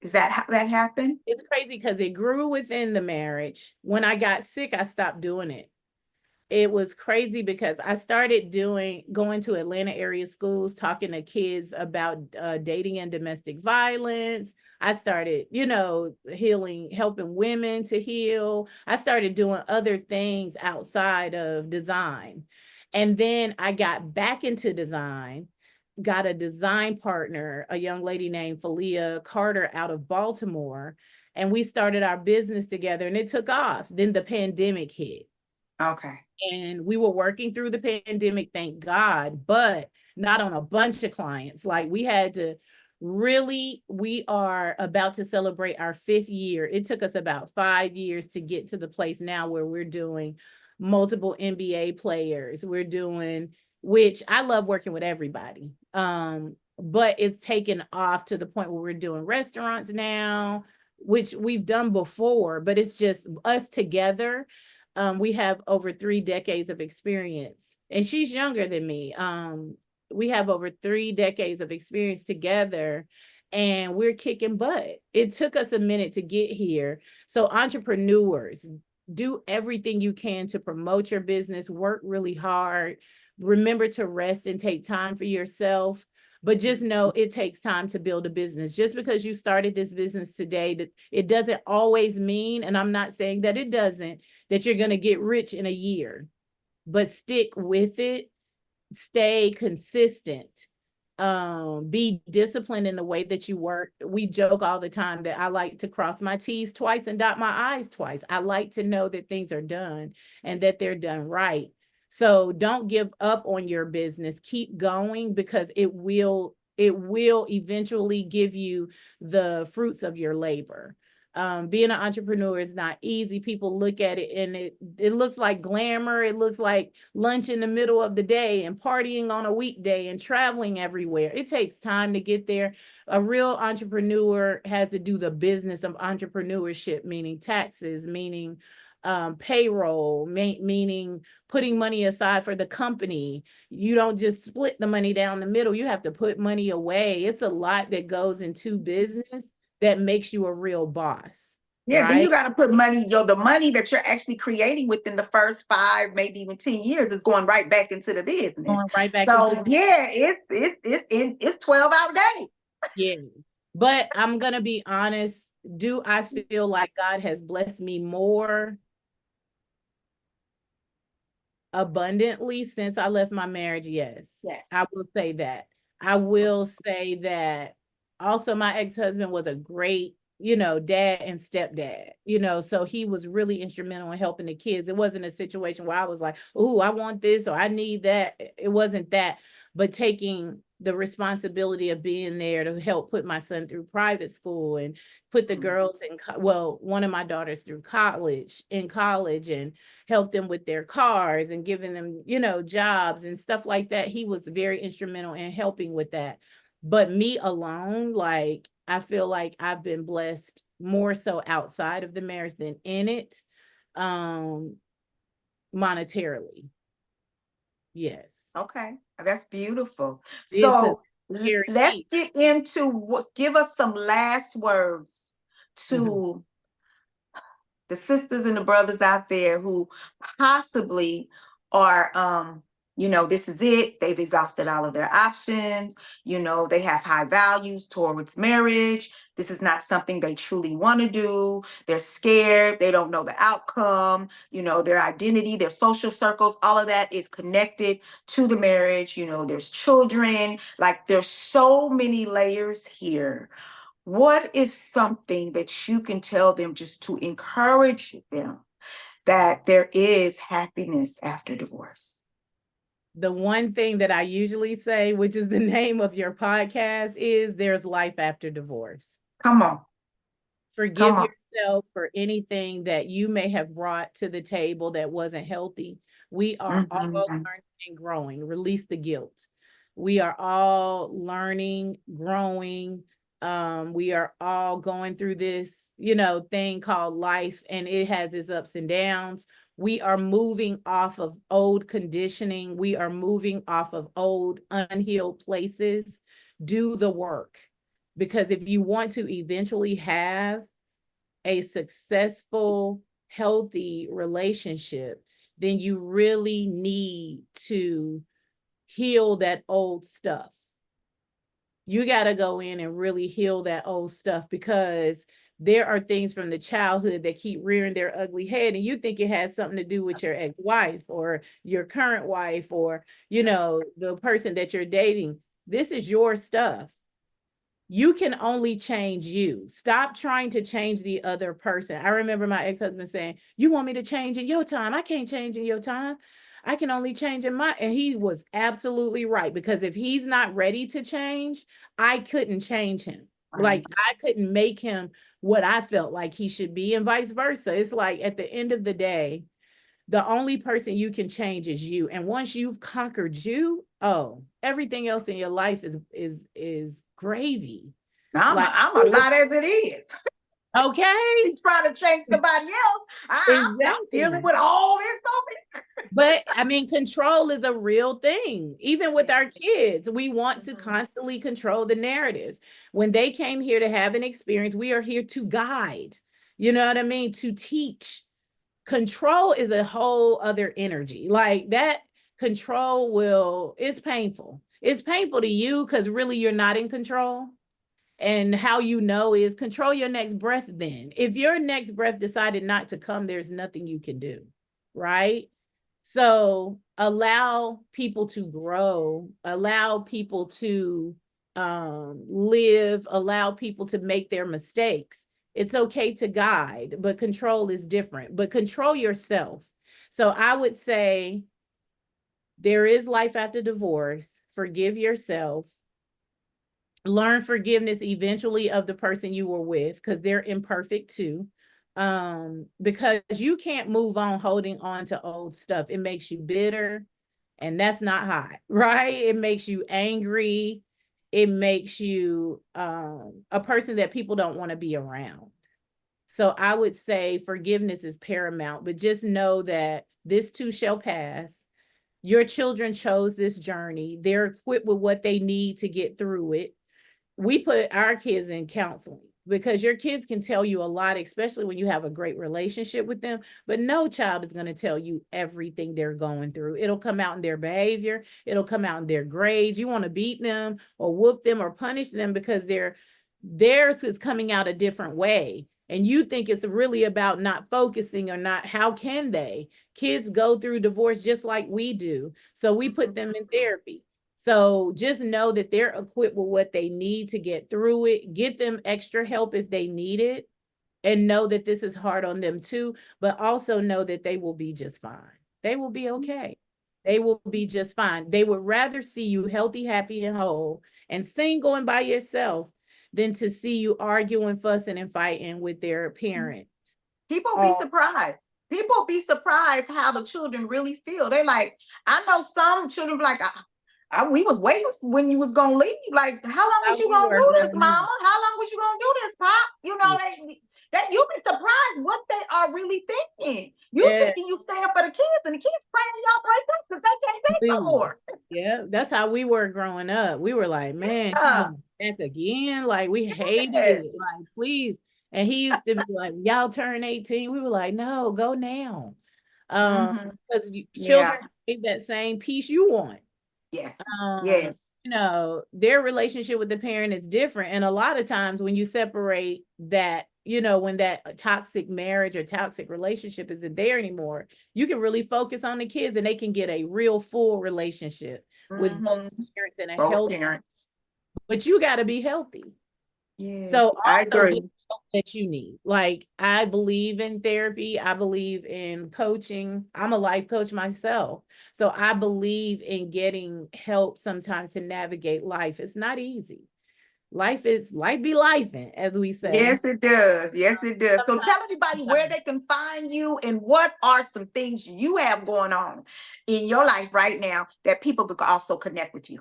Is that how that happened? It's crazy because it grew within the marriage. When I got sick, I stopped doing it. It was crazy because I started going to Atlanta area schools, talking to kids about dating and domestic violence. I started, helping women to heal. I started doing other things outside of design. And then I got back into design, got a design partner, a young lady named Philea Carter out of Baltimore. And we started our business together, and it took off. Then the pandemic hit, Okay. and we were working through the pandemic, thank God, but not on a bunch of clients. Like, we had to really, we are about to celebrate our 5th year. It took us about 5 years to get to the place now where we're doing multiple NBA players. We're doing, which I love working with everybody. But it's taken off to the point where we're doing restaurants now, which we've done before, but it's just us together. We have over 3 decades of experience, and she's younger than me. We have over 3 decades of experience together, and we're kicking butt. It took us a minute to get here. So entrepreneurs, do everything you can to promote your business, work really hard, remember to rest and take time for yourself. But just know it takes time to build a business. Just because you started this business today, that it doesn't always mean, and I'm not saying that it doesn't, that you're going to get rich in a year. But stick with it, stay consistent, be disciplined in the way that you work. We joke all the time that I like to cross my T's twice and dot my I's twice. I like to know that things are done and that they're done right. So don't give up on your business. Keep going, because it will eventually give you the fruits of your labor. Being an entrepreneur is not easy. People look at it and it looks like glamour. It looks like lunch in the middle of the day and partying on a weekday and traveling everywhere. It takes time to get there. A real entrepreneur has to do the business of entrepreneurship, meaning taxes, meaning payroll, meaning putting money aside for the company. You don't just split the money down the middle. You have to put money away. It's a lot that goes into business that makes you a real boss, Yeah, then right? you got to put money, the money that you're actually creating within the first 5, maybe even 10 years is going right back into the business. Going right back into So yeah, it's 12-hour day. yeah. But I'm gonna be honest, do I feel like God has blessed me more abundantly since I left my marriage? Yes. Yes. I will say that. I will say that also my ex-husband was a great, dad and stepdad, so he was really instrumental in helping the kids. It wasn't a situation where I was like, "Oh, I want this or I need that." It wasn't that, but taking the responsibility of being there to help put my son through private school and put the girls in, well, one of my daughters through college and help them with their cars and giving them, jobs and stuff like that. He was very instrumental in helping with that. But me alone, like, I feel like I've been blessed more so outside of the marriage than in it, um, monetarily. Yes. Okay, that's beautiful. It's a So scary let's piece. get into give us some last words Mhm. to the sisters and the brothers out there who possibly are this is it, they've exhausted all of their options, they have high values towards marriage, this is not something they truly want to do, they're scared, they don't know the outcome, their identity, their social circles, all of that is connected to the marriage, there's children, like there's so many layers here. What is something that you can tell them just to encourage them that there is happiness after divorce? The one thing that I usually say, which is the name of your podcast, is there's life after divorce. Come on. Forgive Come on. yourself for anything that you may have brought to the table that wasn't healthy. We are all Mhm. learning and growing. Release the guilt. We are all learning, growing. We are all going through this, thing called life, and it has its ups and downs. We are moving off of old conditioning. We are moving off of old unhealed places. Do the work. Because if you want to eventually have a successful, healthy relationship, then you really need to heal that old stuff. You got to go in and really heal that old stuff because there are things from the childhood that keep rearing their ugly head, and you think it has something to do with your ex-wife or your current wife or, the person that you're dating. This is your stuff. You can only change you. Stop trying to change the other person. I remember my ex-husband saying, "You want me to change in your time? I can't change in your time. I can only change in my," and he was absolutely right, because if he's not ready to change, I couldn't change him. Right. Like, I couldn't make him what I felt like he should be, and vice versa. It's like at the end of the day, the only person you can change is you. And once you've conquered you, oh, everything else in your life is gravy. I'm Like, a lot as it is. okay, Trying to change somebody else. I'm dealing exactly. with all this over But I mean, control is a real thing. Even with here. our kids, we want to Mhm. constantly control the narrative. When they came here to have an experience, we are here to guide. You know what I mean? To teach. Control is a whole other energy. Like that control it's painful. It's painful to you because really you're not in control. And how you know is control your next breath then. If your next breath decided not to come, there's nothing you can do. Right? So allow people to grow, allow people to live, allow people to make their mistakes. It's okay to guide, but control is different. But control yourself. So I would say there is life after divorce. Forgive yourself. Learn forgiveness eventually of the person you were with, because they're imperfect too. Because you can't move on holding on to old stuff. It makes you bitter, and that's not hot, right? It makes you angry. It makes you a person that people don't want to be around. So I would say forgiveness is paramount, but just know that this too shall pass. Your children chose this journey. They're equipped with what they need to get through it. We put our kids in counseling because your kids can tell you a lot, especially when you have a great relationship with them. But no child is going to tell you everything they're going through. It'll come out in their behavior, it'll come out in their grades. You want to beat them or whoop them or punish them because theirs is coming out a different way. And you think it's really about not focusing or not. How can they? Kids go through divorce just like we do. So we put them in therapy. So just know that they're equipped with what they need to get through it. Get them extra help if they need it, and know that this is hard on them too, but also know that they will be just fine. They will be okay. They will be just fine. They would rather see you healthy, happy, and whole and single and by yourself than to see you arguing, fussing, and fighting with their parent. People be Oh, surprised. People be surprised how the children really feel. They're like, I know some children be like, we was waiting when you was gonna leave. Like, how long was how you we gonna were do this, growing mama? up. How long was you gonna do this, pop? You know, that you be surprised what they are really thinking. You Yeah. thinking you stand for the kids, and the kids praying y'all break up because they can't take no Please. more. Yeah, that's how we were growing up. We were like, man, she Yeah. going back again. Like, we hated Yes. it. Like, please. And he used to be like, y'all turn 18. We were like, no, go now. Mm-hmm. Because Yeah. children crave that same peace you want. Yes. um Yes. their relationship with the parent is different, and a lot of times when you separate that, when that toxic marriage or toxic relationship isn't there anymore, you can really focus on the kids and they can get a real full relationship with both Mm-hmm. parents and a Both healthy. parents. But you got to be healthy. So Yes, I also get agree. help that you need. Like, I believe in therapy. I believe in coaching. I'm a life coach myself. So I believe in getting help sometimes to navigate life. It's not easy. Life be lifing, as we say. Yes, it does. Yes, it does. So tell everybody where Sometimes. they can find you and what are some things you have going on in your life right now that people could also connect with you.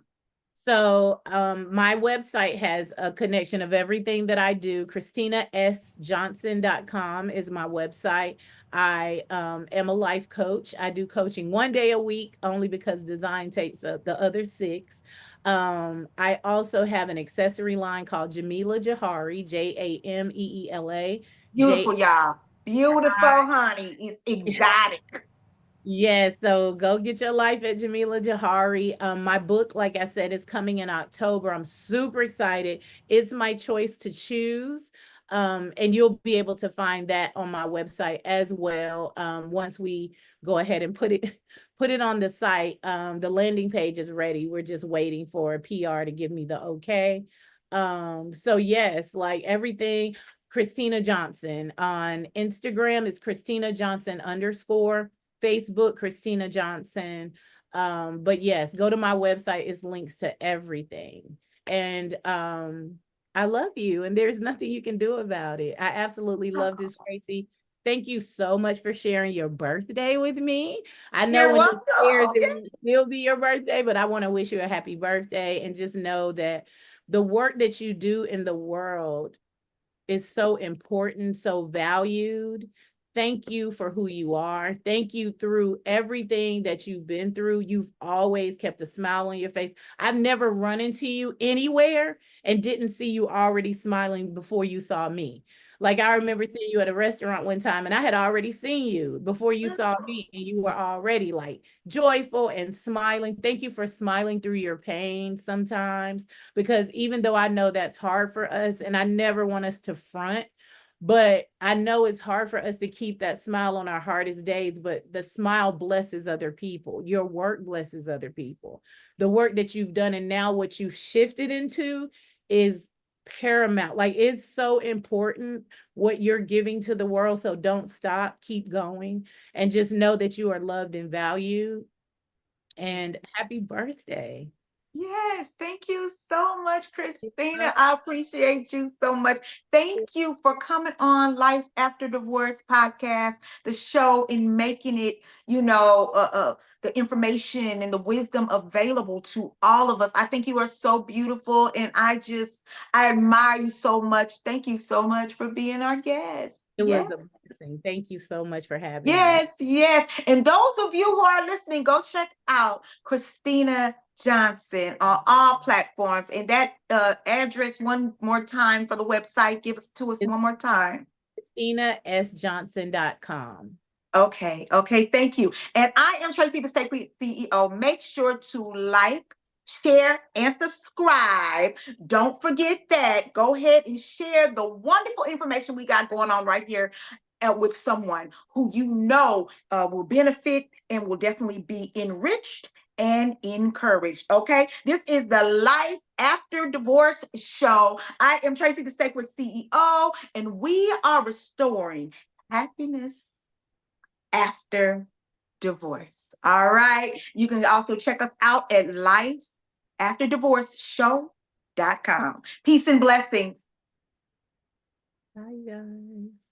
So my website has a connection of everything that I do. ChristinaSJohnson.com is my website. I am a life coach. I do coaching 1 day a week only because design takes up the other six. I also have an accessory line called Jameela Jahari, Jameela. J Beautiful, y'all. Beautiful, honey. It's exotic. Yes, so go get your life at Jameela Jahari. My book, like I said, is coming in October. I'm super excited. It's my choice to choose. And you'll be able to find that on my website as well. Once we go ahead and put it on the site. The landing page is ready. We're just waiting for a PR to give me the okay. So yes, like everything. Christina Johnson on Instagram is Christina Johnson _ Facebook, Christina Johnson. But yes, go to my website. It's links to everything. And I love you, and there's nothing you can do about it. I absolutely love this, Tracy. Thank you so much for sharing your birthday with me. I know You're when this airs, welcome. it Yes. will still be your birthday, but I want to wish you a happy birthday, and just know that the work that you do in the world is so important, so valued. Thank you for who you are. Thank you through everything that you've been through. You've always kept a smile on your face. I've never run into you anywhere and didn't see you already smiling before you saw me. Like, I remember seeing you at a restaurant one time and I had already seen you before you saw me, and you were already like joyful and smiling. Thank you for smiling through your pain sometimes, because even though I know that's hard for us and I never want us to front, but I know it's hard for us to keep that smile on our hardest days, but the smile blesses other people. Your work blesses other people. The work that you've done and now what you've shifted into is paramount. Like, it's so important what you're giving to the world. So don't stop, keep going, and just know that you are loved and valued. And happy birthday. Yes, thank you so much, Christina. I appreciate you so much. Thank you for coming on Life After Divorce podcast, the show, and making it, the information and the wisdom available to all of us. I think you are so beautiful, and I admire you so much. Thank you so much for being our guest. It Yes. was a blessing. Thank you so much for having me. Yes, yes. And those of you who are listening, go check out Christina Johnson on all platforms. And that address one more time for the website. Give us to us It's one more time. ChristinaSJohnson.com. Okay, okay, thank you. And I am Tracy, the Sacred CEO. Make sure to like, share, and subscribe. Don't forget that. Go ahead and share the wonderful information we got going on right here with someone who will benefit and will definitely be enriched and encouraged. Okay, this is the Life After Divorce show. I am Tracy, the Sacred CEO, and we are restoring happiness after divorce. All right. You can also check us out at lifeafterdivorceshow.com. Peace and blessings. Bye, guys.